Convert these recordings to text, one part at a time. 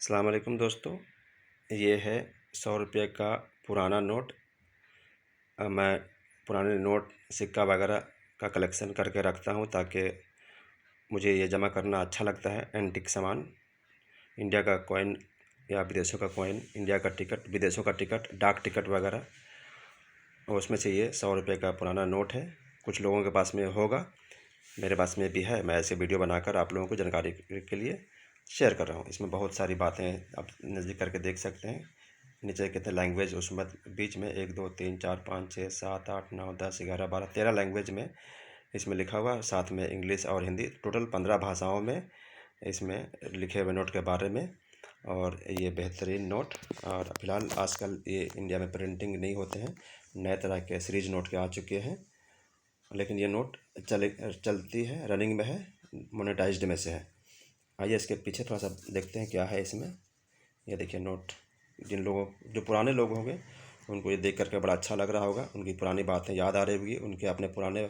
अस्सलाम वालेकुम दोस्तों, ये है 100 रुपये का पुराना नोट। मैं पुराने नोट सिक्का वगैरह का कलेक्शन करके रखता हूँ ताकि मुझे ये जमा करना अच्छा लगता है। एंटीक सामान, इंडिया का कॉइन या विदेशों का कॉइन, इंडिया का टिकट, विदेशों का टिकट, डाक टिकट वगैरह, और उसमें से ये 100 रुपये का पुराना नोट है। कुछ लोगों के पास में होगा, मेरे पास में भी है। मैं ऐसे वीडियो बनाकर आप लोगों को जानकारी के लिए शेयर कर रहा हूँ। इसमें बहुत सारी बातें आप नज़दीक करके देख सकते हैं। नीचे कितने लैंग्वेज, उसमें बीच में 1 2 3 4 5 6 7 8 9 10 11 12 13 लैंग्वेज में इसमें लिखा हुआ, साथ में इंग्लिश और हिंदी, टोटल 15 भाषाओं में इसमें लिखे हुए नोट के बारे में। और ये बेहतरीन नोट, और फिलहाल आजकल ये इंडिया में प्रिंटिंग नहीं होते हैं, नए तरह के सीरीज नोट के आ चुके हैं। लेकिन ये नोट चलती है, रनिंग में है, मोनेटाइज्ड में से है। आइए इसके पीछे थोड़ा सा देखते हैं क्या है इसमें। ये देखिए नोट, जिन लोगों, जो पुराने लोग होंगे उनको ये देख करके बड़ा अच्छा लग रहा होगा, उनकी पुरानी बातें याद आ रही होगी, उनके अपने पुराने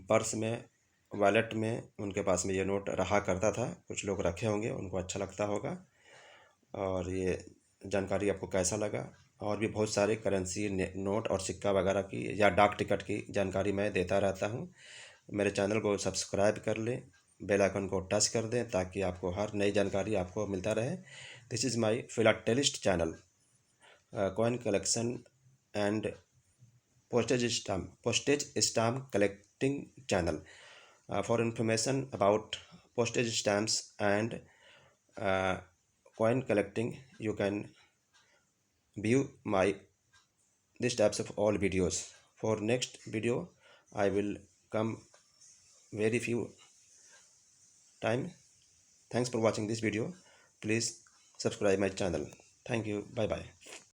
पर्स में, वॉलेट में उनके पास में ये नोट रहा करता था। कुछ लोग रखे होंगे, उनको अच्छा लगता होगा। और ये जानकारी आपको कैसा लगा? और भी बहुत सारे करेंसी नोट और सिक्का वगैरह की या डाक टिकट की जानकारी मैं देता रहता हूँ। मेरे चैनल को सब्सक्राइब कर लें, बेल आइकन को टच कर दें ताकि आपको हर नई जानकारी आपको मिलता रहे। This is my philatelist channel, coin collection and postage stamp collecting channel. For information about postage stamps and coin collecting, you can view my these types of all videos. For next video I will come very few time. Thanks for watching this video. Please subscribe my channel. Thank you. Bye bye.